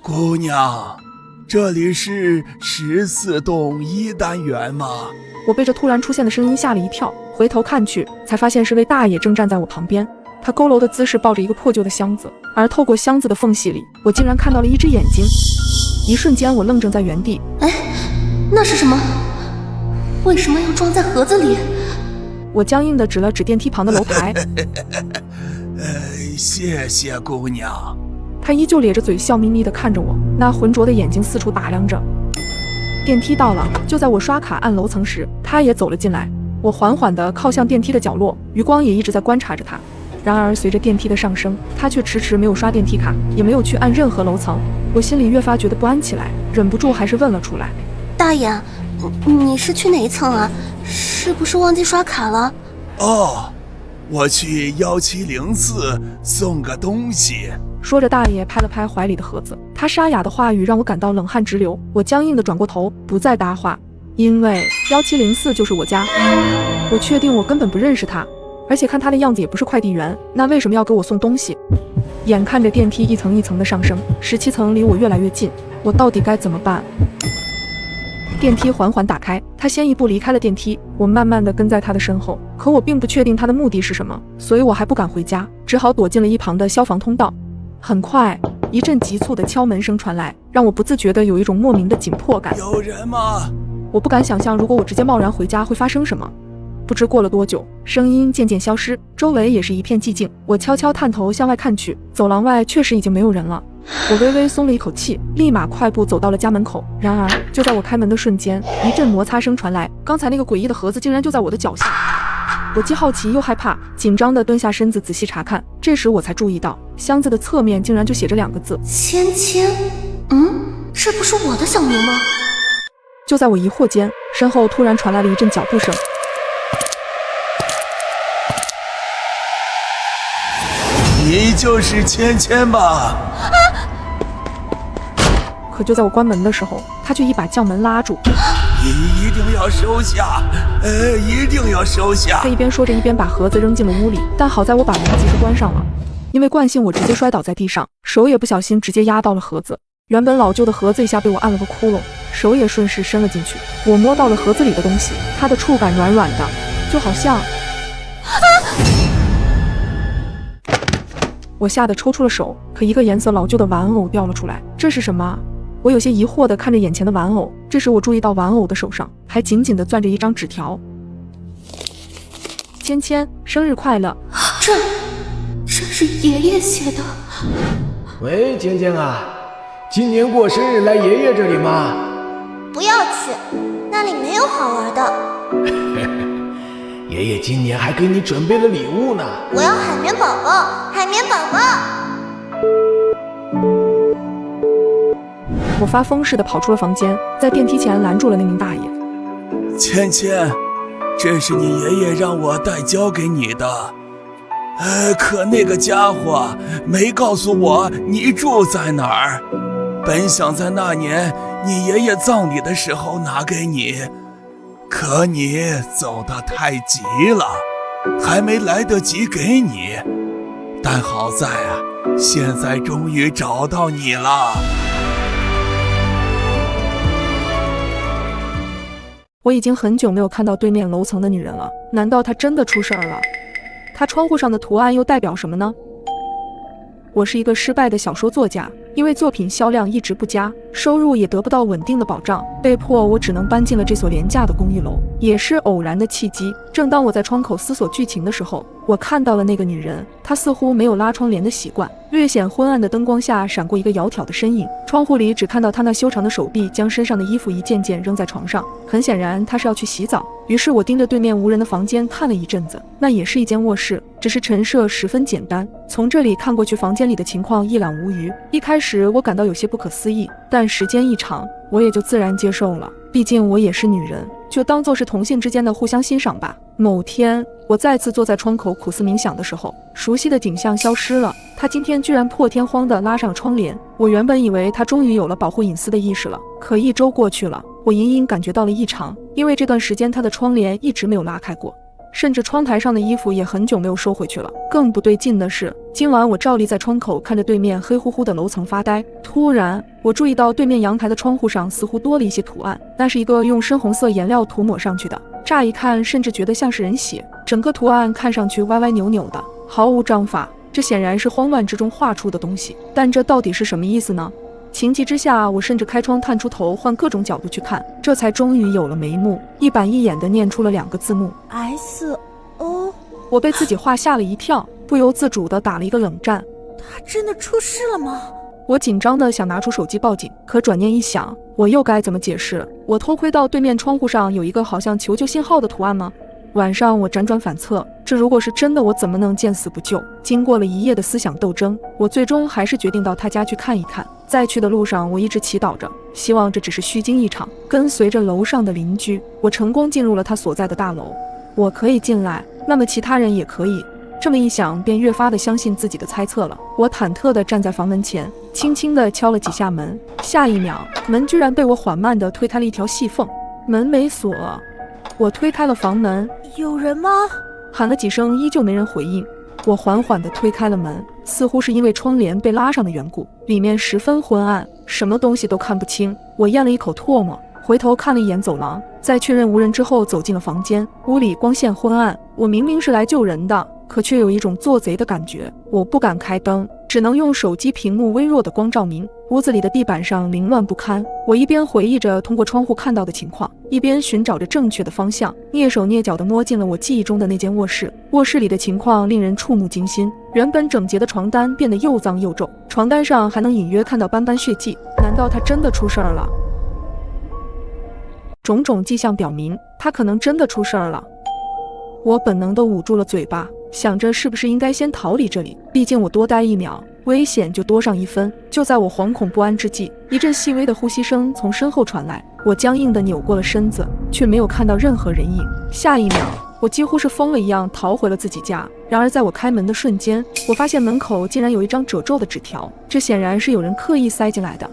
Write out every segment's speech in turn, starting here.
姑娘，这里是14栋1单元吗？我被这突然出现的声音吓了一跳，回头看去，才发现是位大爷正站在我旁边。他佝偻的姿势抱着一个破旧的箱子，而透过箱子的缝隙里，我竟然看到了一只眼睛。一瞬间，我愣怔在原地。哎，那是什么？为什么要装在盒子里？我僵硬地指了指电梯旁的楼台。谢谢姑娘。他依旧咧着嘴，笑眯眯地看着我，那浑浊的眼睛四处打量着。电梯到了，就在我刷卡按楼层时，他也走了进来。我缓缓地靠向电梯的角落，余光也一直在观察着他。然而随着电梯的上升，他却迟迟没有刷电梯卡，也没有去按任何楼层。我心里越发觉得不安起来，忍不住还是问了出来：大爷，你是去哪一层啊？是不是忘记刷卡了？哦，我去1704送个东西。说着，大爷拍了拍怀里的盒子。他沙哑的话语让我感到冷汗直流。我僵硬地转过头，不再搭话，因为1704就是我家。我确定我根本不认识他，而且看他的样子也不是快递员，那为什么要给我送东西？眼看着电梯一层一层的上升，17层离我越来越近，我到底该怎么办？电梯缓缓打开，他先一步离开了电梯，我慢慢地跟在他的身后。可我并不确定他的目的是什么，所以我还不敢回家，只好躲进了一旁的消防通道。很快，一阵急促的敲门声传来，让我不自觉地有一种莫名的紧迫感。有人吗？我不敢想象，如果我直接贸然回家会发生什么。不知过了多久，声音渐渐消失，周围也是一片寂静。我悄悄探头向外看去，走廊外确实已经没有人了。我微微松了一口气，立马快步走到了家门口。然而，就在我开门的瞬间，一阵摩擦声传来，刚才那个诡异的盒子竟然就在我的脚下。我既好奇又害怕，紧张地蹲下身子仔细查看。这时我才注意到，箱子的侧面竟然就写着2个字：芊芊。这不是我的小名吗？就在我疑惑间，身后突然传来了一阵脚步声。你就是芊芊吧？可就在我关门的时候，他却一把将门拉住。你一定要收下，一定要收下。他一边说着，一边把盒子扔进了屋里，但好在我把门及时关上了。因为惯性，我直接摔倒在地上，手也不小心直接压到了盒子。原本老旧的盒子一下被我按了个窟窿，手也顺势伸了进去。我摸到了盒子里的东西，它的触感软软的，就好像……我吓得抽出了手，可一个颜色老旧的玩偶掉了出来。这是什么？我有些疑惑地看着眼前的玩偶，这时我注意到玩偶的手上还紧紧地攥着一张纸条：芊芊，生日快乐。这是爷爷写的。喂，芊芊啊，今年过生日来爷爷这里吗？不要去，那里没有好玩的。爷爷今年还给你准备了礼物呢。我要海绵宝宝，海绵宝宝。我发疯似的跑出了房间，在电梯前拦住了那名大爷。芊芊，这是你爷爷让我代交给你的。可那个家伙没告诉我你住在哪儿，本想在那年你爷爷葬礼的时候拿给你，可你走得太急了，还没来得及给你。但好在啊，现在终于找到你了。我已经很久没有看到对面楼层的女人了，难道她真的出事儿了？她窗户上的图案又代表什么呢？我是一个失败的小说作家，因为作品销量一直不佳，收入也得不到稳定的保障，被迫我只能搬进了这所廉价的公寓楼。也是偶然的契机，正当我在窗口思索剧情的时候，我看到了那个女人，她似乎没有拉窗帘的习惯，略显昏暗的灯光下闪过一个窈窕的身影，窗户里只看到她那修长的手臂将身上的衣服一件件扔在床上，很显然她是要去洗澡。于是我盯着对面无人的房间看了一阵子，那也是一间卧室，只是陈设十分简单，从这里看过去房间里的情况一览无余。一开始我感到有些不可思议，但时间一长，我也就自然接受了，毕竟我也是女人，就当作是同性之间的互相欣赏吧。某天我再次坐在窗口苦思冥想的时候，熟悉的景象消失了，他今天居然破天荒地拉上了窗帘。我原本以为他终于有了保护隐私的意识了，可1周过去了，我隐隐感觉到了异常，因为这段时间他的窗帘一直没有拉开过。甚至窗台上的衣服也很久没有收回去了。更不对劲的是，今晚我照例在窗口看着对面黑乎乎的楼层发呆，突然我注意到对面阳台的窗户上似乎多了一些图案，那是一个用深红色颜料涂抹上去的，乍一看甚至觉得像是人血，整个图案看上去歪歪扭扭的，毫无章法。这显然是慌乱之中画出的东西，但这到底是什么意思呢？情急之下，我甚至开窗探出头，换各种角度去看，这才终于有了眉目，一板一眼地念出了2个字幕 SO。 我被自己画吓了一跳，不由自主地打了一个冷战。他真的出事了吗？我紧张地想拿出手机报警，可转念一想，我又该怎么解释？我偷窥到对面窗户上有一个好像求救信号的图案吗？晚上我辗转反侧，这如果是真的，我怎么能见死不救？经过了一夜的思想斗争，我最终还是决定到他家去看一看。在去的路上，我一直祈祷着，希望这只是虚惊一场。跟随着楼上的邻居，我成功进入了他所在的大楼。我可以进来，那么其他人也可以。这么一想，便越发的相信自己的猜测了。我忐忑地站在房门前，轻轻地敲了几下门，下一秒，门居然被我缓慢地推开了一条细缝，门没锁。我推开了房门，有人吗？喊了几声，依旧没人回应。我缓缓地推开了门，似乎是因为窗帘被拉上的缘故，里面十分昏暗，什么东西都看不清。我咽了一口唾沫，回头看了一眼走廊，在确认无人之后走进了房间。屋里光线昏暗，我明明是来救人的，可却有一种做贼的感觉。我不敢开灯，只能用手机屏幕微弱的光照明。屋子里的地板上凌乱不堪，我一边回忆着通过窗户看到的情况，一边寻找着正确的方向，蹑手蹑脚地摸进了我记忆中的那间卧室。卧室里的情况令人触目惊心，原本整洁的床单变得又脏又皱，床单上还能隐约看到斑斑血迹。难道他真的出事儿了？种种迹象表明，他可能真的出事儿了。我本能地捂住了嘴巴，想着是不是应该先逃离这里，毕竟我多待一秒，危险就多上1分。就在我惶恐不安之际，一阵细微的呼吸声从身后传来，我僵硬地扭过了身子，却没有看到任何人影。下一秒，我几乎是疯了一样逃回了自己家。然而在我开门的瞬间，我发现门口竟然有一张褶皱的纸条，这显然是有人刻意塞进来的。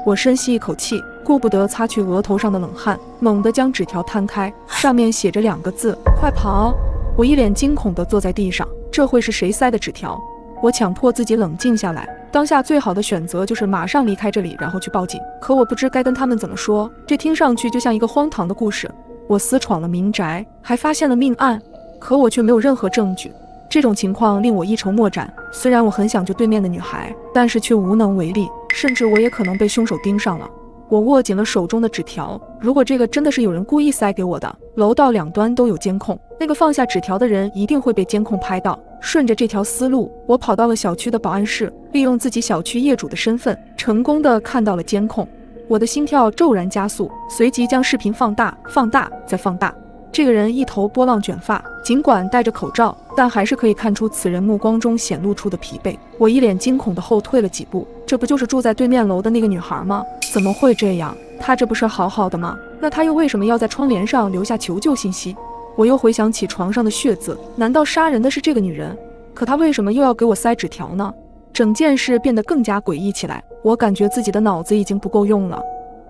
我深吸一口气，顾不得擦去额头上的冷汗，猛地将纸条摊开，上面写着2个字：快跑！我一脸惊恐地坐在地上，这会是谁塞的纸条？我强迫自己冷静下来，当下最好的选择就是马上离开这里，然后去报警。可我不知该跟他们怎么说，这听上去就像一个荒唐的故事。我私闯了民宅，还发现了命案，可我却没有任何证据。这种情况令我一筹莫展，虽然我很想救对面的女孩，但是却无能为力，甚至我也可能被凶手盯上了。我握紧了手中的纸条，如果这个真的是有人故意塞给我的，楼道2端都有监控，那个放下纸条的人一定会被监控拍到。顺着这条思路，我跑到了小区的保安室，利用自己小区业主的身份，成功的看到了监控。我的心跳骤然加速，随即将视频放大、放大再放大。这个人一头波浪卷发，尽管戴着口罩，但还是可以看出此人目光中显露出的疲惫。我一脸惊恐地后退了几步，这不就是住在对面楼的那个女孩吗？怎么会这样？她这不是好好的吗？那她又为什么要在窗帘上留下求救信息？我又回想起床上的血渍，难道杀人的是这个女人？可她为什么又要给我塞纸条呢？整件事变得更加诡异起来，我感觉自己的脑子已经不够用了。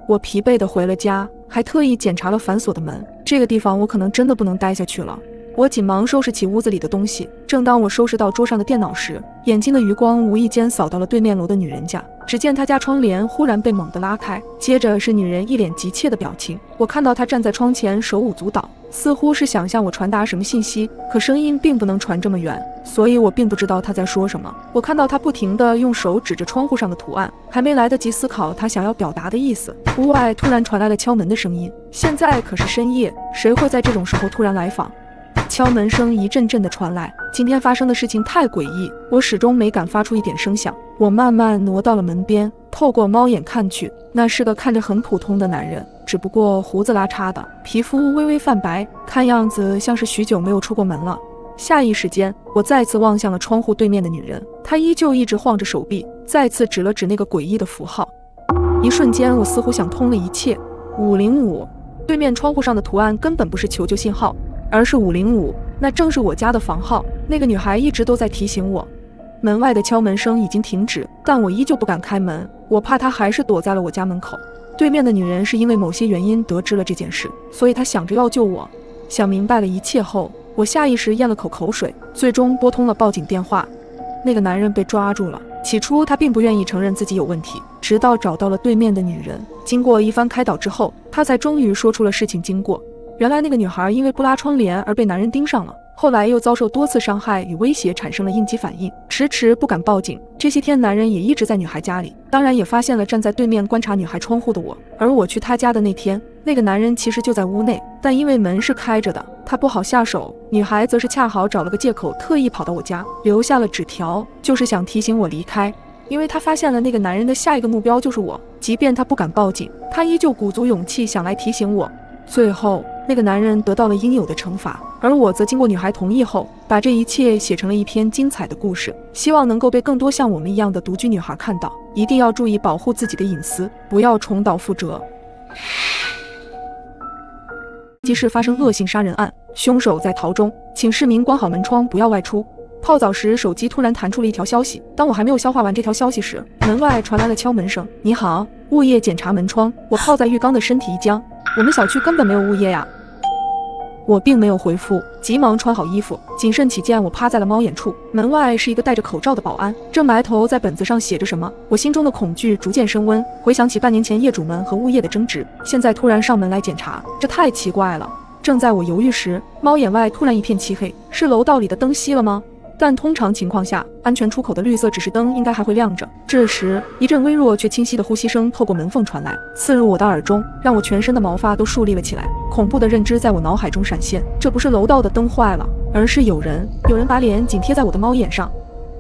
我疲惫地回了家，还特意检查了反锁的门，这个地方我可能真的不能待下去了。我紧忙收拾起屋子里的东西，正当我收拾到桌上的电脑时，眼睛的余光无意间扫到了对面楼的女人家。只见她家窗帘忽然被猛地拉开，接着是女人一脸急切的表情。我看到她站在窗前手舞足蹈，似乎是想向我传达什么信息，可声音并不能传这么远，所以我并不知道她在说什么。我看到她不停地用手指着窗户上的图案，还没来得及思考她想要表达的意思，屋外突然传来了敲门的声音。现在可是深夜，谁会在这种时候突然来访？敲门声一阵阵的传来，今天发生的事情太诡异，我始终没敢发出一点声响。我慢慢挪到了门边，透过猫眼看去，那是个看着很普通的男人，只不过胡子拉碴的，皮肤微微泛白，看样子像是许久没有出过门了。下一时间，我再次望向了窗户对面的女人，她依旧一直晃着手臂，再次指了指那个诡异的符号。一瞬间，我似乎想通了一切。505，对面窗户上的图案根本不是求救信号，而是505，那正是我家的房号。那个女孩一直都在提醒我。门外的敲门声已经停止，但我依旧不敢开门，我怕她还是躲在了我家门口。对面的女人是因为某些原因得知了这件事，所以她想着要救我。想明白了一切后，我下意识咽了口水，最终拨通了报警电话。那个男人被抓住了。起初他并不愿意承认自己有问题，直到找到了对面的女人，经过一番开导之后，他才终于说出了事情经过。原来那个女孩因为不拉窗帘而被男人盯上了，后来又遭受多次伤害与威胁，产生了应激反应，迟迟不敢报警。这些天男人也一直在女孩家里，当然也发现了站在对面观察女孩窗户的我。而我去他家的那天，那个男人其实就在屋内，但因为门是开着的，他不好下手。女孩则是恰好找了个借口，特意跑到我家，留下了纸条，就是想提醒我离开。因为他发现了那个男人的下一个目标就是我，即便他不敢报警，他依旧鼓足勇气想来提醒我。最后那个男人得到了应有的惩罚，而我则经过女孩同意后，把这一切写成了一篇精彩的故事，希望能够被更多像我们一样的独居女孩看到。一定要注意保护自己的隐私，不要重蹈覆辙。集市发生恶性杀人案，凶手在逃中，请市民关好门窗，不要外出。泡澡时手机突然弹出了一条消息，当我还没有消化完这条消息时，门外传来了敲门声。你好，物业检查门窗。我泡在浴缸的身体一僵，我们小区根本没有物业呀。我并没有回复，急忙穿好衣服，谨慎起见，我趴在了猫眼处。门外是一个戴着口罩的保安，正埋头在本子上写着什么。我心中的恐惧逐渐升温，回想起半年前业主们和物业的争执，现在突然上门来检查，这太奇怪了。正在我犹豫时，猫眼外突然一片漆黑，是楼道里的灯熄了吗？但通常情况下，安全出口的绿色指示灯应该还会亮着。这时，一阵微弱却清晰的呼吸声透过门缝传来，刺入我的耳中，让我全身的毛发都竖立了起来。恐怖的认知在我脑海中闪现，这不是楼道的灯坏了，而是有人把脸紧贴在我的猫眼上。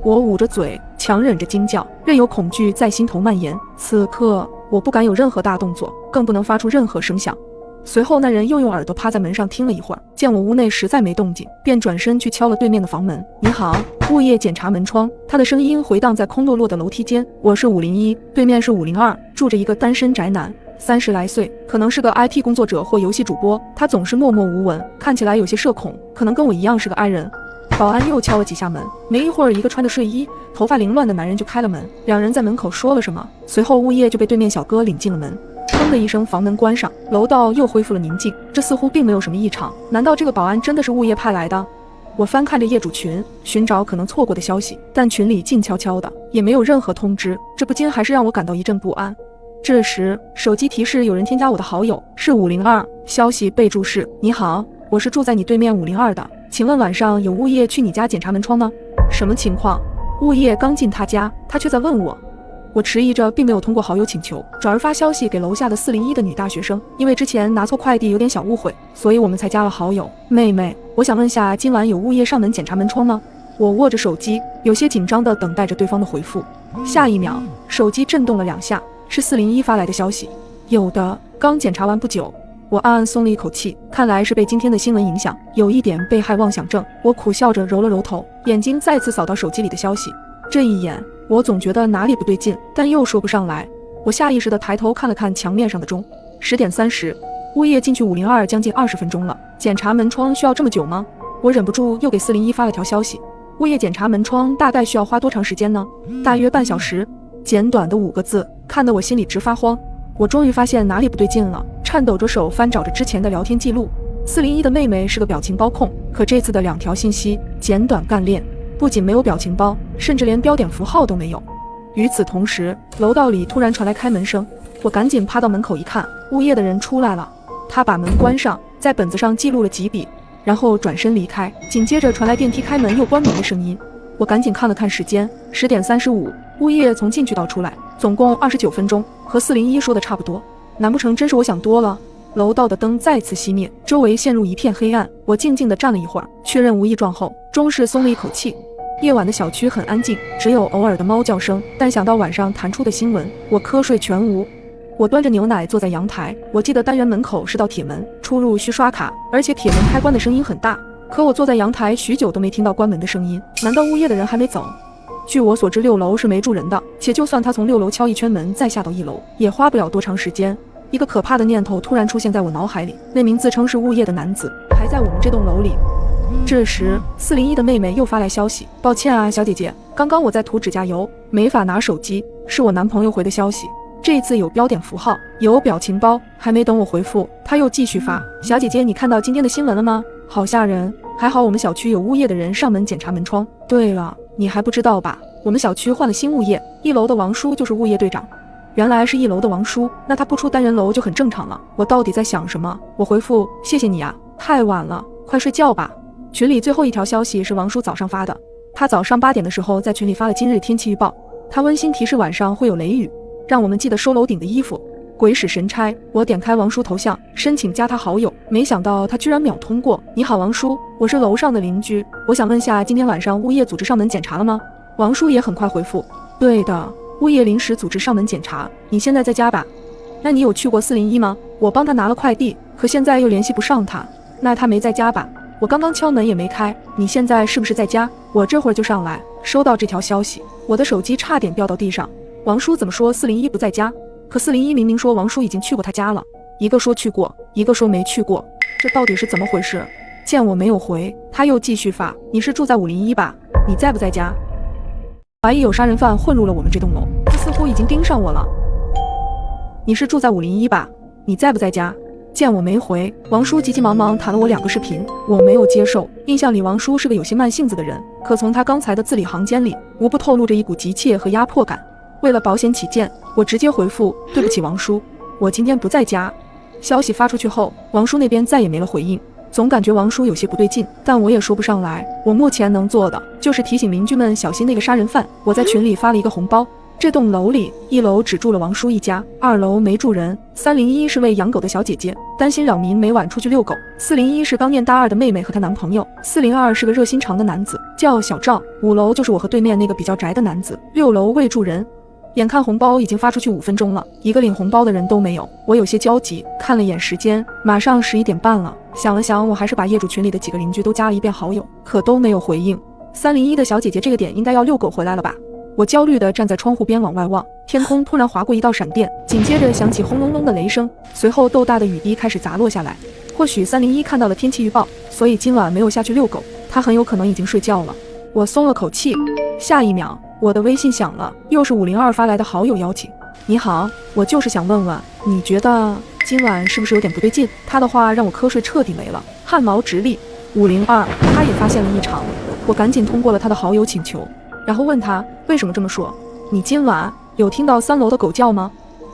我捂着嘴，强忍着惊叫，任由恐惧在心头蔓延。此刻，我不敢有任何大动作，更不能发出任何声响。随后那人又用耳朵趴在门上听了一会儿，见我屋内实在没动静，便转身去敲了对面的房门。你好，物业检查门窗。他的声音回荡在空落落的楼梯间。我是501，对面是502，住着一个单身宅男，30来岁，可能是个 IT 工作者或游戏主播。他总是默默无闻，看起来有些社恐，可能跟我一样是个 I 人。保安又敲了几下门，没一会儿，一个穿着睡衣、头发凌乱的男人就开了门。两人在门口说了什么，随后物业就被对面小哥领进了门。砰的一声，房门关上，楼道又恢复了宁静。这似乎并没有什么异常，难道这个保安真的是物业派来的？我翻看着业主群，寻找可能错过的消息，但群里静悄悄的，也没有任何通知，这不禁还是让我感到一阵不安。这时，手机提示有人添加我的好友，是502，消息备注是：你好，我是住在你对面502的，请问晚上有物业去你家检查门窗吗？什么情况？物业刚进他家，他却在问我。我迟疑着，并没有通过好友请求，转而发消息给楼下的401的女大学生，因为之前拿错快递有点小误会，所以我们才加了好友。妹妹，我想问下，今晚有物业上门检查门窗吗？我握着手机，有些紧张地等待着对方的回复。下一秒，手机震动了2下，是401发来的消息。有的，刚检查完不久。我暗暗松了一口气，看来是被今天的新闻影响，有一点被害妄想症。我苦笑着揉了揉头，眼睛再次扫到手机里的消息。这一眼，我总觉得哪里不对劲，但又说不上来。我下意识地抬头看了看墙面上的钟，10点30，物业进去502将近20分钟了，检查门窗需要这么久吗？我忍不住又给401发了条消息，物业检查门窗大概需要花多长时间呢？大约半小时。简短的5个字，看得我心里直发慌。我终于发现哪里不对劲了，颤抖着手翻找着之前的聊天记录。401的妹妹是个表情包控，可这次的2条信息简短干练，不仅没有表情包，甚至连标点符号都没有。与此同时，楼道里突然传来开门声，我赶紧趴到门口一看，物业的人出来了。他把门关上，在本子上记录了几笔，然后转身离开。紧接着传来电梯开门又关门的声音。我赶紧看了看时间，10点35，物业从进去到出来总共29分钟，和401说的差不多。难不成真是我想多了？楼道的灯再次熄灭，周围陷入一片黑暗。我静静地站了一会儿，确认无异状后，终是松了一口气。夜晚的小区很安静，只有偶尔的猫叫声，但想到晚上弹出的新闻，我瞌睡全无。我端着牛奶坐在阳台，我记得单元门口是道铁门，出入需刷卡，而且铁门开关的声音很大。可我坐在阳台许久都没听到关门的声音，难道物业的人还没走？据我所知，6楼是没住人的，且就算他从6楼敲一圈门再下到1楼，也花不了多长时间。一个可怕的念头突然出现在我脑海里，那名自称是物业的男子还在我们这栋楼里。这时401的妹妹又发来消息，抱歉啊小姐姐，刚刚我在涂指甲油，没法拿手机，是我男朋友回的消息。这次有标点符号，有表情包。还没等我回复，他又继续发，小姐姐你看到今天的新闻了吗？好吓人，还好我们小区有物业的人上门检查门窗。对了，你还不知道吧？我们小区换了新物业，1楼的王叔就是物业队长。原来是1楼的王叔，那他不出单元楼就很正常了。我到底在想什么？我回复谢谢你啊，太晚了，快睡觉吧。群里最后一条消息是王叔早上发的，他早上8点的时候在群里发了今日天气预报，他温馨提示晚上会有雷雨，让我们记得收楼顶的衣服。鬼使神差，我点开王叔头像，申请加他好友，没想到他居然秒通过。你好王叔，我是楼上的邻居，我想问下今天晚上物业组织上门检查了吗？王叔也很快回复，对的，物业临时组织上门检查，你现在在家吧？那你有去过401吗？我帮他拿了快递，可现在又联系不上他，那他没在家吧？我刚刚敲门也没开，你现在是不是在家？我这会儿就上来。收到这条消息，我的手机差点掉到地上。王叔怎么说401不在家？可401明明说王叔已经去过他家了，一个说去过，一个说没去过，这到底是怎么回事？见我没有回，他又继续发，你是住在501吧？你在不在家？怀疑有杀人犯混入了我们这栋楼，他似乎已经盯上我了。你是住在501吧？你在不在家？见我没回，王叔急急忙忙弹了我2个视频，我没有接受。印象里王叔是个有些慢性子的人，可从他刚才的字里行间里，无不透露着一股急切和压迫感。为了保险起见，我直接回复对不起王叔，我今天不在家。消息发出去后，王叔那边再也没了回应，总感觉王叔有些不对劲，但我也说不上来。我目前能做的就是提醒邻居们小心那个杀人犯。我在群里发了一个红包。这栋楼里1楼只住了王叔一家，2楼没住人。301是位养狗的小姐姐，担心扰民每晚出去遛狗。401是刚念大2的妹妹和她男朋友。402是个热心肠的男子，叫小赵。5楼就是我和对面那个比较宅的男子。6楼未住人。眼看红包已经发出去5分钟了，一个领红包的人都没有，我有些焦急，看了眼时间，马上11点半了。想了想，我还是把业主群里的几个邻居都加了一遍好友，可都没有回应。301的小姐姐这个点应该要遛狗回来了吧？我焦虑地站在窗户边往外望，天空突然划过一道闪电，紧接着响起轰隆隆的雷声，随后豆大的雨滴开始砸落下来。或许301看到了天气预报，所以今晚没有下去遛狗，他很有可能已经睡觉了。我松了口气。下一秒，我的微信响了，又是502发来的好友邀请。你好，我就是想问问，你觉得今晚是不是有点不对劲？他的话让我瞌睡彻底没了，汗毛直立。502，他也发现了异常，我赶紧通过了他的好友请求。然后问他为什么这么说？你今晚有听到3楼的狗叫吗？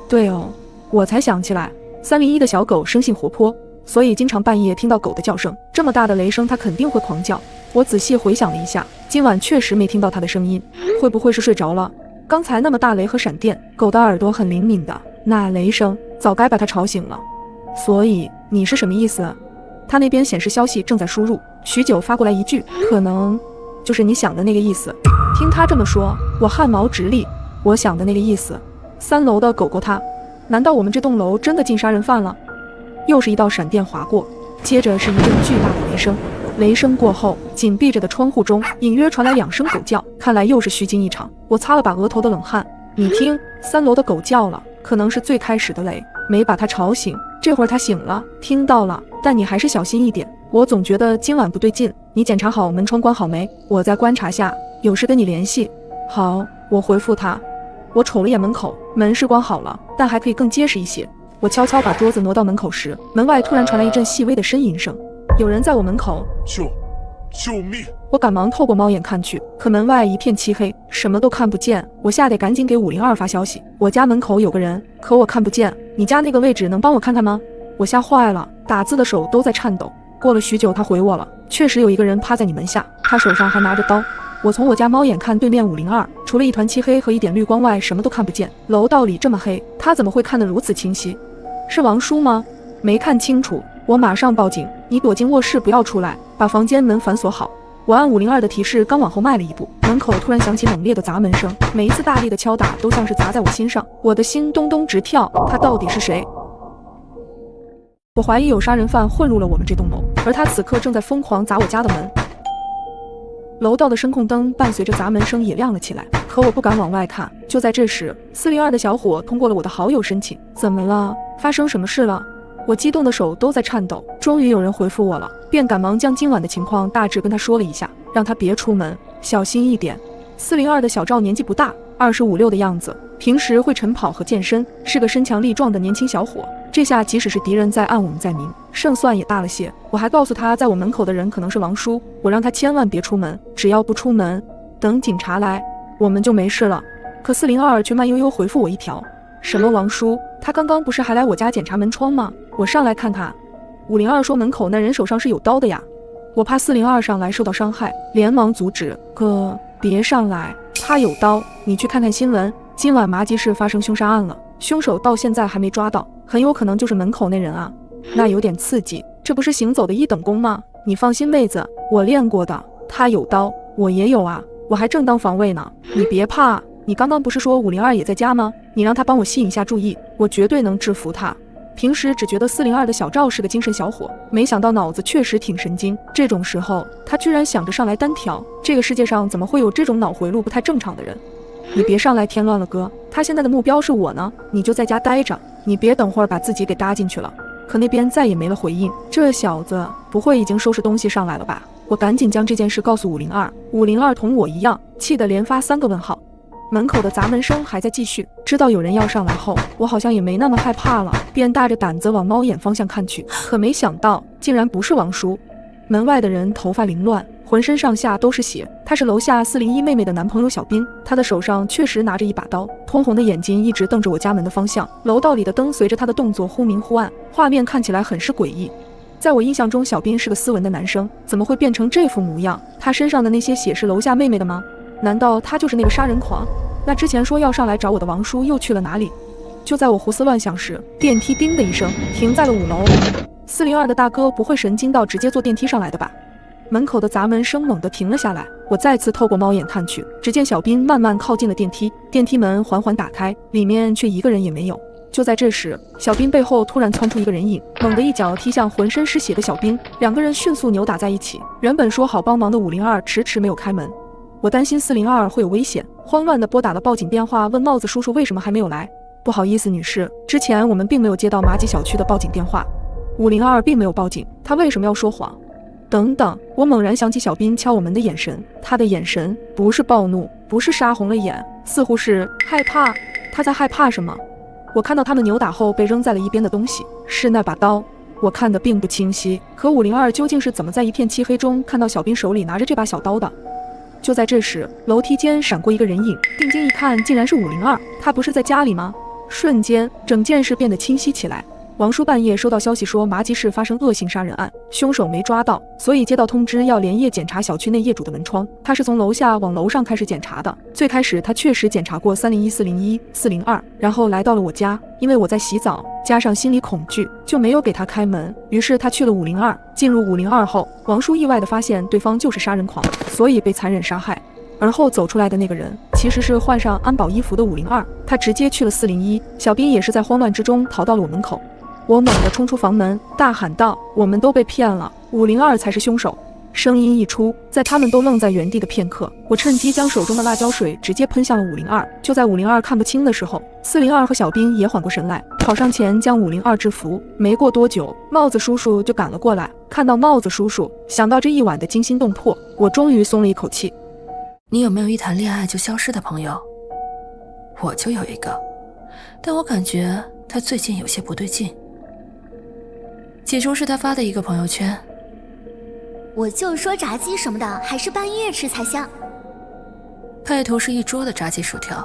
对哦，我才想起来，301的小狗生性活泼，所以经常半夜听到狗的叫声，这么大的雷声它肯定会狂叫。我仔细回想了一下，今晚确实没听到它的声音，会不会是睡着了？刚才那么大雷和闪电，狗的耳朵很灵敏的，那雷声早该把它吵醒了。所以你是什么意思？他那边显示消息正在输入，许久发过来一句，可能就是你想的那个意思。听他这么说，我汗毛直立。我想的那个意思，3楼的狗狗它，难道我们这栋楼真的进杀人犯了？又是一道闪电划过，接着是一阵巨大的雷声。雷声过后，紧闭着的窗户中隐约传来2声狗叫，看来又是虚惊一场。我擦了把额头的冷汗。你听，3楼的狗叫了，可能是最开始的雷，没把它吵醒。这会儿它醒了，听到了，但你还是小心一点。我总觉得今晚不对劲，你检查好门窗关好没？我再观察下，有事跟你联系。好，我回复他。我瞅了眼门口，门是关好了，但还可以更结实一些。我悄悄把桌子挪到门口时，门外突然传来一阵细微的呻吟声，有人在我门口。救命！我赶忙透过猫眼看去，可门外一片漆黑，什么都看不见。我吓得赶紧给502发消息，我家门口有个人，可我看不见，你家那个位置能帮我看看吗？我吓坏了，打字的手都在颤抖。过了许久，他回我了，确实有一个人趴在你门下，他手上还拿着刀。我从我家猫眼看对面502，除了一团漆黑和一点绿光外，什么都看不见。楼道里这么黑，他怎么会看得如此清晰？是王叔吗？没看清楚，我马上报警。你躲进卧室不要出来，把房间门反锁好。我按502的提示刚往后迈了一步，门口突然响起猛烈的砸门声，每一次大力的敲打都像是砸在我心上，我的心咚咚直跳。他到底是谁？我怀疑有杀人犯混入了我们这栋楼，而他此刻正在疯狂砸我家的门。楼道的声控灯伴随着砸门声也亮了起来，可我不敢往外看。就在这时，402的小伙通过了我的好友申请。怎么了？发生什么事了？我激动的手都在颤抖。终于有人回复我了，便赶忙将今晚的情况大致跟他说了一下，让他别出门，小心一点。402的小赵年纪不大，25、26的样子，平时会晨跑和健身，是个身强力壮的年轻小伙。这下即使是敌人在暗，我们在明，胜算也大了些。我还告诉他，在我门口的人可能是王叔，我让他千万别出门，只要不出门，等警察来，我们就没事了。可402却慢悠悠回复我一条：什么王叔？他刚刚不是还来我家检查门窗吗？我上来看看。502说门口那人手上是有刀的呀。我怕402上来受到伤害，连忙阻止：哥，别上来，他有刀，你去看看新闻，今晚麻集市发生凶杀案了，凶手到现在还没抓到，很有可能就是门口那人啊。那有点刺激，这不是行走的一等功吗？你放心妹子，我练过的，他有刀，我也有啊，我还正当防卫呢，你别怕。你刚刚不是说502也在家吗？你让他帮我吸引一下注意，我绝对能制服他。平时只觉得402的小赵是个精神小伙，没想到脑子确实挺神经。这种时候，他居然想着上来单挑，这个世界上怎么会有这种脑回路不太正常的人？你别上来添乱了，哥，他现在的目标是我呢，你就在家待着，你别等会儿把自己给搭进去了。可那边再也没了回应，这小子不会已经收拾东西上来了吧？我赶紧将这件事告诉502，502同我一样，气得连发3个问号。门口的砸门声还在继续，知道有人要上来后，我好像也没那么害怕了，便大着胆子往猫眼方向看去，可没想到竟然不是王叔。门外的人头发凌乱，浑身上下都是血，他是楼下401妹妹的男朋友小斌，他的手上确实拿着一把刀，通红的眼睛一直瞪着我家门的方向，楼道里的灯随着他的动作忽明忽暗，画面看起来很是诡异。在我印象中，小斌是个斯文的男生，怎么会变成这副模样？他身上的那些血是楼下妹妹的吗？难道他就是那个杀人狂？那之前说要上来找我的王叔又去了哪里？就在我胡思乱想时，电梯叮的一声停在了5楼。402的大哥不会神经到直接坐电梯上来的吧？门口的砸门声猛地停了下来，我再次透过猫眼看去，只见小斌慢慢靠近了电梯，电梯门缓缓打开，里面却一个人也没有。就在这时，小斌背后突然窜出一个人影，猛地一脚踢向浑身是血的小斌，两个人迅速扭打在一起。原本说好帮忙的502迟迟没有开门，我担心402会有危险，慌乱地拨打了报警电话，问帽子叔叔为什么还没有来。不好意思，女士，之前我们并没有接到麻吉小区的报警电话。502并没有报警，他为什么要说谎？等等，我猛然想起小斌敲我门的眼神，他的眼神不是暴怒，不是杀红了眼，似乎是害怕。他在害怕什么？我看到他们扭打后被扔在了一边的东西，是那把刀。我看得并不清晰，可502究竟是怎么在一片漆黑中看到小斌手里拿着这把小刀的？就在这时，楼梯间闪过一个人影，定睛一看，竟然是502。他不是在家里吗？瞬间，整件事变得清晰起来。王叔半夜收到消息说麻吉市发生恶性杀人案，凶手没抓到，所以接到通知要连夜检查小区内业主的门窗。他是从楼下往楼上开始检查的。最开始他确实检查过301、401、402，然后来到了我家，因为我在洗澡，加上心理恐惧，就没有给他开门。于是他去了502，进入502后，王叔意外地发现对方就是杀人狂，所以被残忍杀害。而后走出来的那个人其实是换上安保衣服的502，他直接去了401。小斌也是在慌乱之中逃到了我门口。我猛地冲出房门，大喊道：我们都被骗了，502才是凶手。声音一出，在他们都愣在原地的片刻，我趁机将手中的辣椒水直接喷向了502。就在502看不清的时候，402和小兵也缓过神来，跑上前将502制服。没过多久，帽子叔叔就赶了过来。看到帽子叔叔，想到这一晚的惊心动魄，我终于松了一口气。你有没有一谈恋爱就消失的朋友？我就有一个，但我感觉他最近有些不对劲。起初是他发的一个朋友圈，我就说炸鸡什么的还是半夜吃才香。配图是一桌的炸鸡薯条，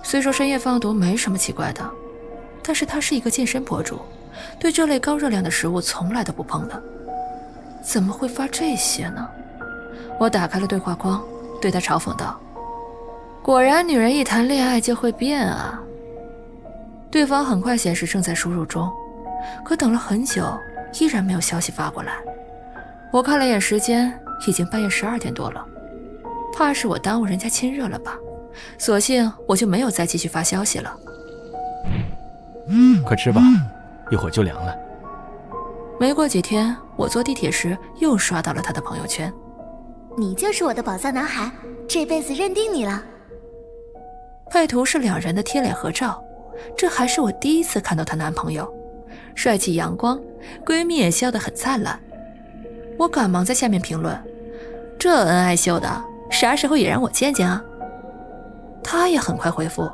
虽说深夜放毒没什么奇怪的，但是他是一个健身博主，对这类高热量的食物从来都不碰的，怎么会发这些呢？我打开了对话框，对他嘲讽道：果然女人一谈恋爱就会变啊。对方很快显示正在输入中，可等了很久依然没有消息发过来。我看了眼时间，已经半夜12点多了，怕是我耽误人家亲热了吧，索性我就没有再继续发消息了。快吃吧，一会儿就凉了。没过几天，我坐地铁时又刷到了他的朋友圈，你就是我的宝藏男孩，这辈子认定你了。配图是两人的贴脸合照，这还是我第一次看到她男朋友，帅气阳光，闺蜜也笑得很灿烂。我赶忙在下面评论：这恩爱秀的，啥时候也让我见见啊？他也很快回复：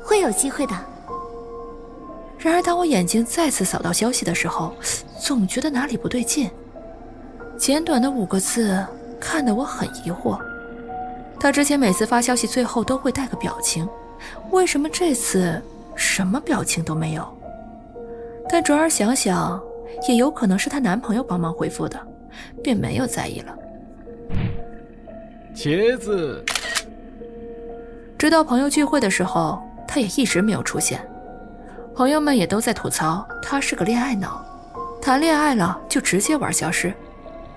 会有机会的。然而当我眼睛再次扫到消息的时候，总觉得哪里不对劲。简短的5个字看得我很疑惑。他之前每次发消息最后都会带个表情，为什么这次什么表情都没有？但转而想想，也有可能是她男朋友帮忙回复的，便没有在意了。茄子。直到朋友聚会的时候，他也一直没有出现。朋友们也都在吐槽他是个恋爱脑，谈恋爱了就直接玩消失，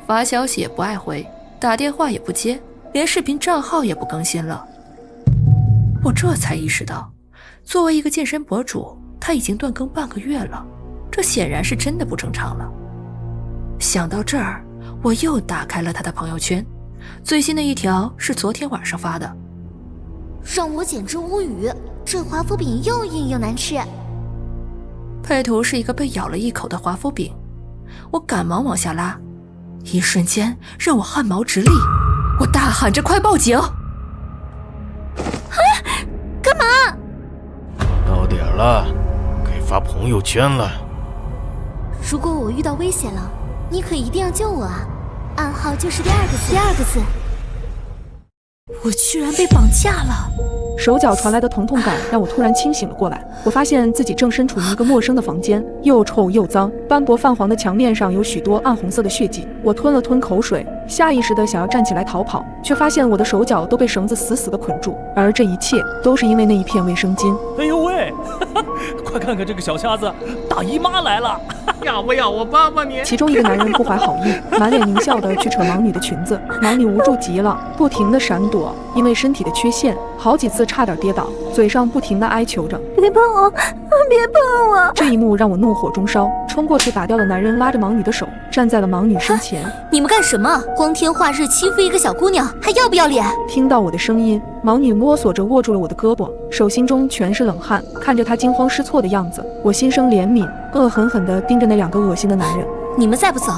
发消息也不爱回，打电话也不接，连视频账号也不更新了。我这才意识到，作为一个健身博主，他已经断更半个月了，这显然是真的不正常了。想到这儿，我又打开了他的朋友圈，最新的一条是昨天晚上发的。让我简直无语，这华夫饼又硬又难吃。配图是一个被咬了一口的华夫饼，我赶忙往下拉，一瞬间让我汗毛直立，我大喊着快报警！干嘛？到点了，该发朋友圈了。如果我遇到危险了，你可一定要救我啊！暗号就是第2个字。第2个字。我居然被绑架了！手脚传来的疼痛感让我突然清醒了过来。我发现自己正身处于一个陌生的房间，又臭又脏，斑驳泛黄的墙面上有许多暗红色的血迹。我吞了吞口水，下意识地想要站起来逃跑，却发现我的手脚都被绳子死死地捆住，而这一切都是因为那一片卫生巾。哎呦喂，快看看这个小瞎子，大姨妈来了！要不要我帮帮你？其中一个男人不怀好意，满脸狞笑地去扯盲女的裙子，盲女无助极了，不停地闪躲，因为身体的缺陷，好几次差点跌倒，嘴上不停地哀求着：“别碰我，别碰我！”这一幕让我怒火中烧，冲过去打掉了男人拉着盲女的手，站在了盲女身前。你们干什么？光天化日欺负一个小姑娘，还要不要脸？听到我的声音，盲女摸索着握住了我的胳膊，手心中全是冷汗。看着她惊慌失措的样子，我心生怜悯，恶狠狠地盯着那2个恶心的男人。你们再不走，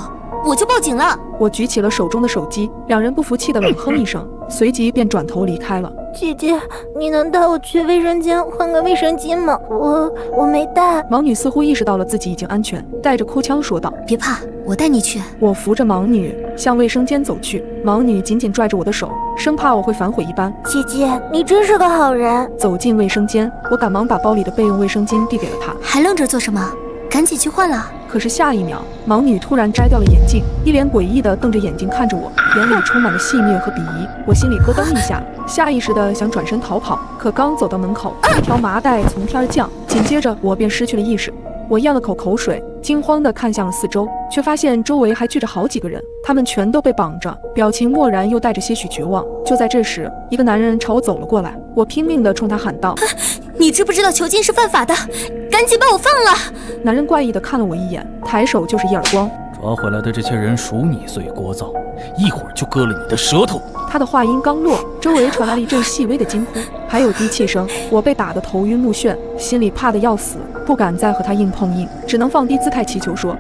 我就报警了！我举起了手中的手机，两人不服气的冷哼一声，随即便转头离开了。姐姐，你能带我去卫生间换个卫生巾吗？我没带。盲女似乎意识到了自己已经安全，带着哭腔说道：“别怕，我带你去。”我扶着盲女向卫生间走去，盲女紧紧拽着我的手，生怕我会反悔一般。姐姐，你真是个好人。走进卫生间，我赶忙把包里的备用卫生巾递给了她。还愣着做什么？赶紧去换了。可是下一秒，盲女突然摘掉了眼镜，一脸诡异地瞪着眼睛看着我，眼里充满了戏谑和鄙夷。我心里咯噔一下，下意识地想转身逃跑，可刚走到门口，一条麻袋从天而降，紧接着我便失去了意识。我咽了口口水，惊慌地看向了四周，却发现周围还聚着好几个人，他们全都被绑着，表情漠然又带着些许绝望。就在这时，一个男人朝我走了过来，我拼命地冲他喊道：“你知不知道囚禁是犯法的？赶紧把我放了！”男人怪异地看了我一眼，抬手就是一耳光。抓回来的这些人属你最聒噪，一会儿就割了你的舌头。他的话音刚落，周围传来了一阵细微的惊呼，还有低气声。我被打得头晕目眩，心里怕得要死，不敢再和他硬碰硬，只能放低姿态祈求说：“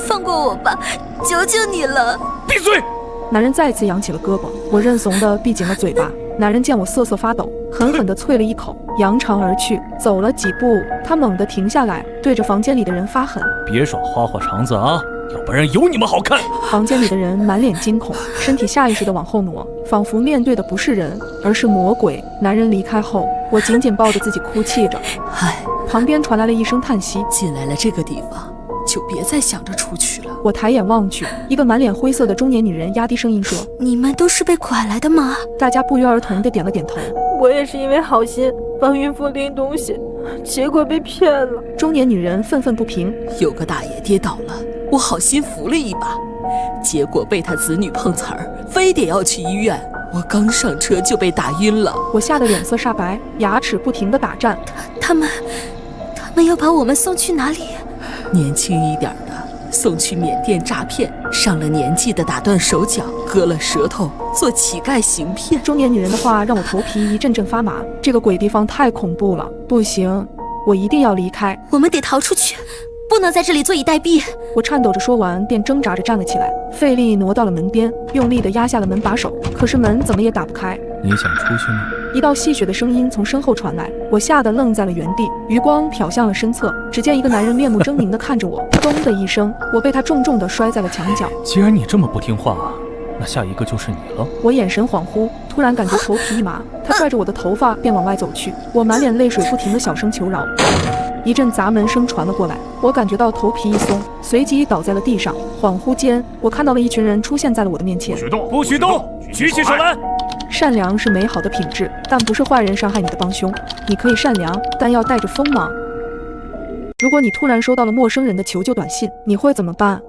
放过我吧，求求你了！”闭嘴！男人再次扬起了胳膊，我认怂地闭紧了嘴巴。男人见我瑟瑟发抖，狠狠地啐了一口，扬长而去。走了几步，他猛地停下来，对着房间里的人发狠：“别耍花花肠子啊，要不然有你们好看！”房间里的人满脸惊恐，身体下意识地往后挪，仿佛面对的不是人，而是魔鬼。男人离开后，我紧紧抱着自己哭泣着。唉，旁边传来了一声叹息：“进来了这个地方，就别再想着出去了。”我抬眼望去，一个满脸灰色的中年女人压低声音说：“你们都是被拐来的吗？”大家不约而同地点了点头。我也是因为好心帮孕妇拎东西，结果被骗了。中年女人愤愤不平：“有个大爷跌倒了，我好心扶了一把，结果被他子女碰瓷儿，非得要去医院。我刚上车就被打晕了。”我吓得脸色煞白，牙齿不停地打颤。他们要把我们送去哪里？年轻一点的送去缅甸诈骗，上了年纪的打断手脚，割了舌头，做乞丐行骗。中年女人的话让我头皮一阵阵发麻，这个鬼地方太恐怖了，不行，我一定要离开。我们得逃出去，不能在这里坐以待毙。我颤抖着说完，便挣扎着站了起来，费力挪到了门边，用力地压下了门把手，可是门怎么也打不开。你想出去吗？一道戏谑的声音从身后传来，我吓得愣在了原地，余光瞟向了身侧，只见一个男人面目狰狞地看着我，咚的一声，我被他重重地摔在了墙角。既然你这么不听话，那下一个就是你了。我眼神恍惚，突然感觉头皮一麻，他拽着我的头发便往外走去，我满脸泪水不停地小声求饶。一阵砸门声传了过来，我感觉到头皮一松，随即倒在了地上。恍惚间，我看到了一群人出现在了我的面前。不许动！举起手来！善良是美好的品质，但不是坏人伤害你的帮凶。你可以善良，但要带着锋芒。如果你突然收到了陌生人的求救短信，你会怎么办？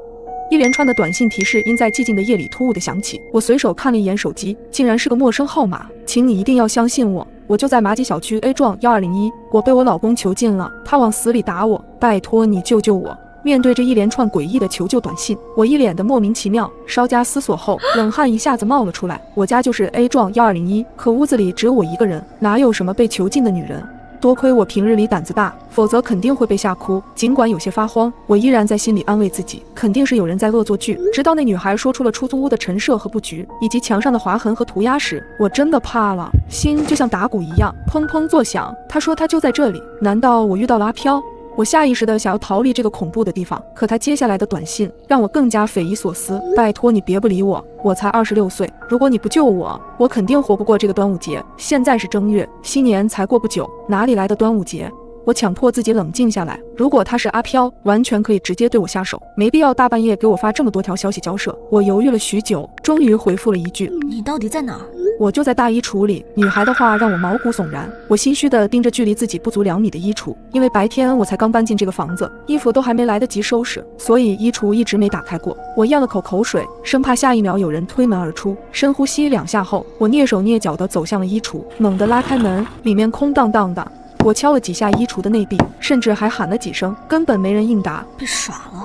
一连串的短信提示因在寂静的夜里突兀地响起，我随手看了一眼手机，竟然是个陌生号码。请你一定要相信我，我就在马己小区 A 幢1201，我被我老公囚禁了，他往死里打我，拜托你救救我。面对这一连串诡异的求救短信，我一脸的莫名其妙，稍加思索后，冷汗一下子冒了出来。我家就是 A 幢1201，可屋子里只有我一个人，哪有什么被囚禁的女人？多亏我平日里胆子大，否则肯定会被吓哭。尽管有些发慌，我依然在心里安慰自己，肯定是有人在恶作剧。直到那女孩说出了出租屋的陈设和布局，以及墙上的划痕和涂鸦时，我真的怕了，心就像打鼓一样砰砰作响。她说她就在这里，难道我遇到了阿飘？我下意识地想要逃离这个恐怖的地方，可他接下来的短信让我更加匪夷所思。拜托你别不理我，我才26岁，如果你不救我，我肯定活不过这个端午节。现在是正月，新年才过不久，哪里来的端午节？我强迫自己冷静下来，如果他是阿飘，完全可以直接对我下手，没必要大半夜给我发这么多条消息交涉。我犹豫了许久，终于回复了一句：你到底在哪儿？我就在大衣橱里。女孩的话让我毛骨悚然，我心虚地盯着距离自己不足2米的衣橱，因为白天我才刚搬进这个房子，衣服都还没来得及收拾，所以衣橱一直没打开过。我咽了口口水，生怕下一秒有人推门而出。深呼吸2下后，我蹑手蹑脚地走向了衣橱，猛地拉开门，里面空荡荡的。我敲了几下衣橱的内壁，甚至还喊了几声，根本没人应答。被耍了。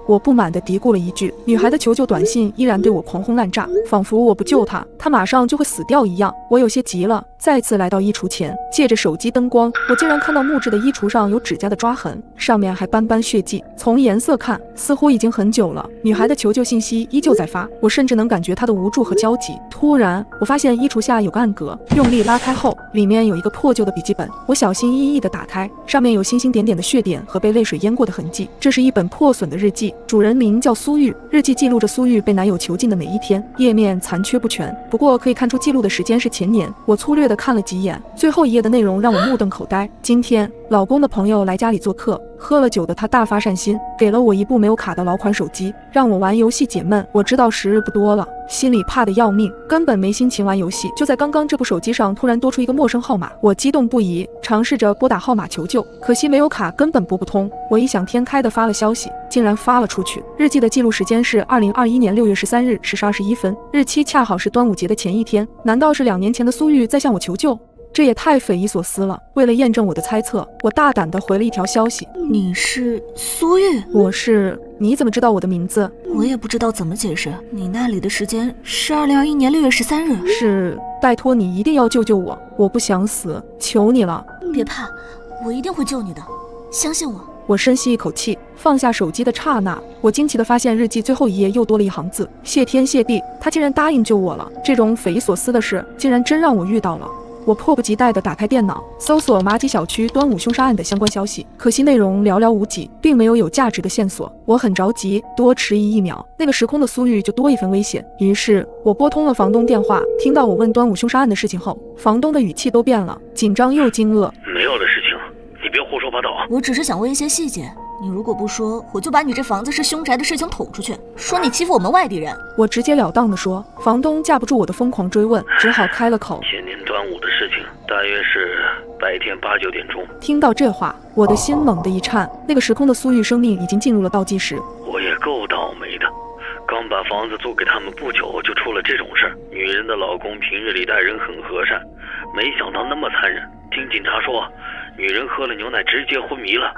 我不满地嘀咕了一句，女孩的求救短信依然对我狂轰滥炸，仿佛我不救她，她马上就会死掉一样。我有些急了，再次来到衣橱前，借着手机灯光，我竟然看到木质的衣橱上有指甲的抓痕，上面还斑斑血迹。从颜色看，似乎已经很久了。女孩的求救信息依旧在发，我甚至能感觉她的无助和焦急。突然，我发现衣橱下有个暗格，用力拉开后，里面有一个破旧的笔记本。我小心翼翼地打开，上面有星星点点的血点和被泪水淹过的痕迹。这是一本破损的日记，主人名叫苏玉，日记记录着苏玉被男友囚禁的每一天，页面残缺不全，不过可以看出记录的时间是前年。我粗略地看了几眼，最后一页的内容让我目瞪口呆。今天老公的朋友来家里做客，喝了酒的他大发善心，给了我一部没有卡的老款手机，让我玩游戏解闷。我知道时日不多了，心里怕得要命，根本没心情玩游戏。就在刚刚，这部手机上突然多出一个陌生号码，我激动不已，尝试着拨打号码求救，可惜没有卡，根本拨不通。我异想天开地发了消息，竟然发了出去。日记的记录时间是2021年6月13日10时21分，日期恰好是端午节的前一天。难道是2年前的苏玉在向我求救？这也太匪夷所思了。为了验证我的猜测，我大胆地回了一条消息：你是苏玉？我是。你怎么知道我的名字？我也不知道怎么解释。你那里的时间是2021年6月13日。是，拜托你一定要救救我，我不想死，求你了。别怕，我一定会救你的，相信我。我深吸一口气，放下手机的刹那，我惊奇地发现日记最后一页又多了一行字：谢天谢地，他竟然答应救我了。这种匪夷所思的事，竟然真让我遇到了。我迫不及待地打开电脑，搜索马己小区端午凶杀案的相关消息，可惜内容寥寥无几，并没有价值的线索。我很着急，多迟疑1秒，那个时空的苏玉就多一分危险。于是我拨通了房东电话，听到我问端午凶杀案的事情后，房东的语气都变了，紧张又惊愕。没有的事情，你别胡说八道。我只是想问一些细节，你如果不说，我就把你这房子是凶宅的事情捅出去，说你欺负我们外地人。我直截了当地说。房东架不住我的疯狂追问，只好开了口：前年端午的事情大约是白天8、9点钟。听到这话，我的心猛地一颤。那个时空的苏玉生命已经进入了倒计时。我也够倒霉的，刚把房子租给他们不久就出了这种事儿。女人的老公平日里待人很和善，没想到那么残忍。听警察说，女人喝了牛奶直接昏迷了，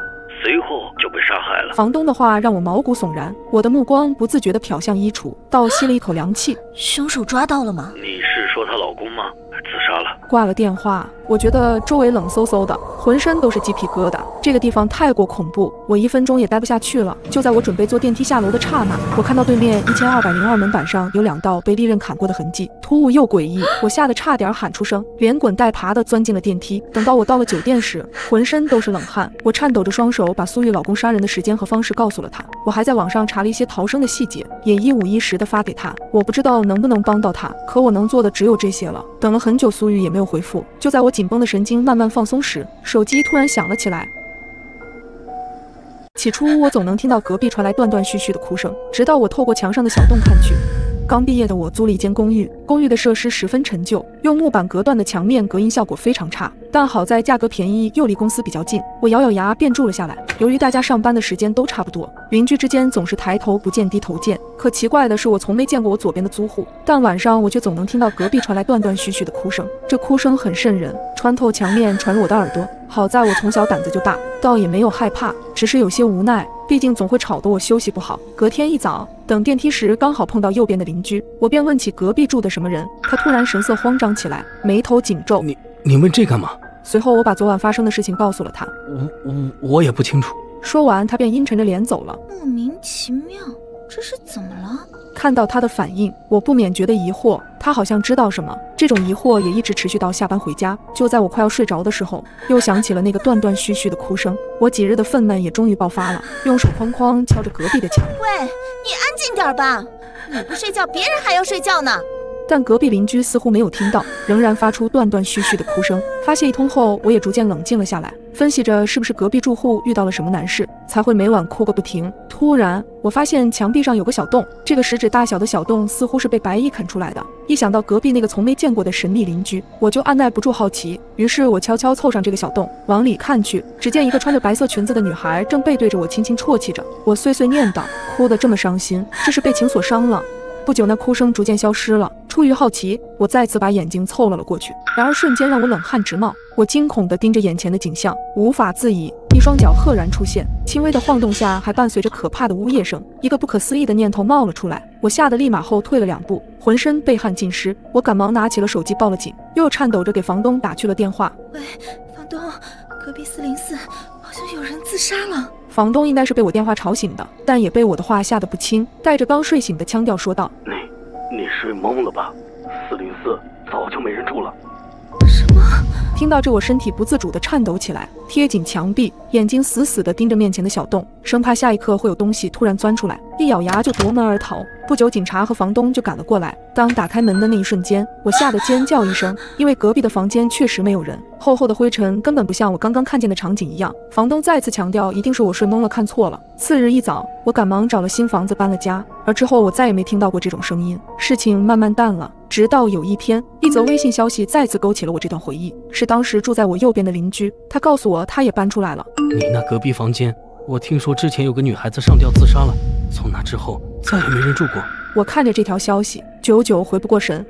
随后就被杀害了。房东的话让我毛骨悚然，我的目光不自觉地瞟向衣橱，倒吸了一口凉气。凶手抓到了吗？你是说她老公吗？自杀了。挂了电话，我觉得周围冷飕飕的，浑身都是鸡皮疙瘩。这个地方太过恐怖，我1分钟也待不下去了。就在我准备坐电梯下楼的刹那，我看到对面1202门板上有2道被利刃砍过的痕迹，突兀又诡异，我吓得差点喊出声，连滚带爬的钻进了电梯。等到我到了酒店时，浑身都是冷汗，我颤抖着双手把苏玉老公杀人的时间和方式告诉了他。我还在网上查了一些逃生的细节，也一五一十的发给他。我不知道能不能帮到他，可我能做的只有这些了。等了很久，苏玉也没有回复。就在我紧绷的神经慢慢放松时，手机突然响了起来。起初我总能听到隔壁传来断断续续的哭声，直到我透过墙上的小洞看去。刚毕业的我租了一间公寓，公寓的设施十分陈旧，用木板隔断的墙面隔音效果非常差，但好在价格便宜又离公司比较近，我咬咬牙便住了下来。由于大家上班的时间都差不多，邻居之间总是抬头不见低头见。可奇怪的是，我从没见过我左边的租户，但晚上我却总能听到隔壁传来断断续续的哭声，这哭声很瘆人，穿透墙面传入我的耳朵。好在我从小胆子就大，倒也没有害怕，只是有些无奈，毕竟总会吵得我休息不好。隔天一早，等电梯时刚好碰到右边的邻居，我便问起隔壁住的什么人，他突然神色慌张起来，眉头紧皱。你问这干嘛？随后我把昨晚发生的事情告诉了他。我也不清楚。说完，他便阴沉着脸走了。莫名其妙，这是怎么了？看到他的反应，我不免觉得疑惑，他好像知道什么。这种疑惑也一直持续到下班回家。就在我快要睡着的时候，又响起了那个断断续续的哭声。我几日的愤懑也终于爆发了，用手哐哐敲着隔壁的墙。喂，你安静点吧，你不睡觉，别人还要睡觉呢。但隔壁邻居似乎没有听到，仍然发出断断续续的哭声。发泄一通后，我也逐渐冷静了下来，分析着是不是隔壁住户遇到了什么难事，才会每晚哭个不停。突然，我发现墙壁上有个小洞，这个食指大小的小洞似乎是被白蚁啃出来的。一想到隔壁那个从没见过的神秘邻居，我就按耐不住好奇，于是我悄悄凑上这个小洞，往里看去，只见一个穿着白色裙子的女孩正背对着我轻轻啜泣着。我碎碎念道：哭得这么伤心，这是被情所伤了。不久，那哭声逐渐消失了。出于好奇，我再次把眼睛凑了过去，然而瞬间让我冷汗直冒。我惊恐地盯着眼前的景象，无法自已。一双脚赫然出现，轻微的晃动下还伴随着可怕的呜咽声。一个不可思议的念头冒了出来，我吓得立马后退了2步，浑身被汗浸湿。我赶忙拿起了手机报了警，又颤抖着给房东打去了电话。喂，房东，隔壁404好像有人自杀了。房东应该是被我电话吵醒的，但也被我的话吓得不轻，带着刚睡醒的腔调说道：你睡懵了吧？404早就没人住了。什么？听到这，我身体不自主地颤抖起来，贴紧墙壁，眼睛死死地盯着面前的小洞，生怕下一刻会有东西突然钻出来，一咬牙就夺门而逃。不久，警察和房东就赶了过来。当打开门的那一瞬间，我吓得尖叫一声，因为隔壁的房间确实没有人，厚厚的灰尘根本不像我刚刚看见的场景一样。房东再次强调，一定是我睡懵了，看错了。次日一早，我赶忙找了新房子搬了家，而之后我再也没听到过这种声音。事情慢慢淡了，直到有一天，一则微信消息再次勾起了我这段回忆，是当时住在我右边的邻居，他告诉我他也搬出来了。你那隔壁房间，我听说之前有个女孩子上吊自杀了，从那之后再也没人住过。我看着这条消息，久久回不过神，